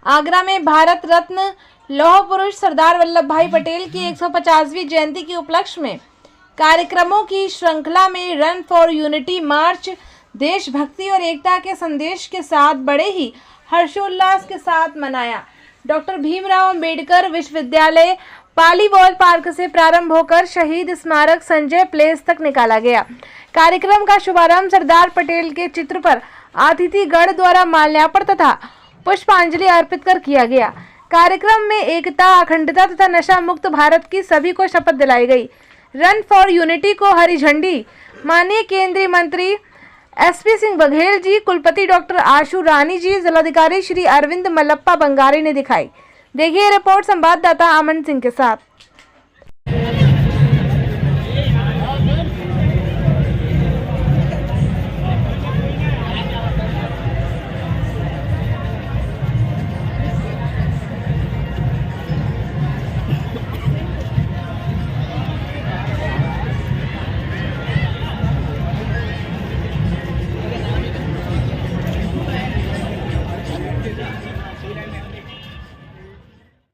आगरा में भारत रत्न लौह पुरुष सरदार वल्लभ भाई पटेल की 150वीं जयंती के उपलक्ष्य में कार्यक्रमों की श्रृंखला में रन फॉर यूनिटी मार्च देशभक्ति और एकता के संदेश के साथ बड़े ही हर्षोल्लास के साथ मनाया। डॉक्टर भीमराव अंबेडकर विश्वविद्यालय पालीवाल पार्क से प्रारंभ होकर शहीद स्मारक संजय प्लेस तक निकाला गया। कार्यक्रम का शुभारंभ सरदार पटेल के चित्र पर अतिथिगण द्वारा माल्यार्पण तथा पुष्पांजलि अर्पित कर किया गया। कार्यक्रम में एकता, अखंडता तथा नशा मुक्त भारत की सभी को शपथ दिलाई गई। रन फॉर यूनिटी को हरी झंडी माननीय केंद्रीय मंत्री एसपी सिंह बघेल जी, कुलपति डॉक्टर आशु रानी जी, जिलाधिकारी श्री अरविंद मल्लप्पा बंगारी ने दिखाई। देखिए रिपोर्ट संवाददाता अमन सिंह के साथ।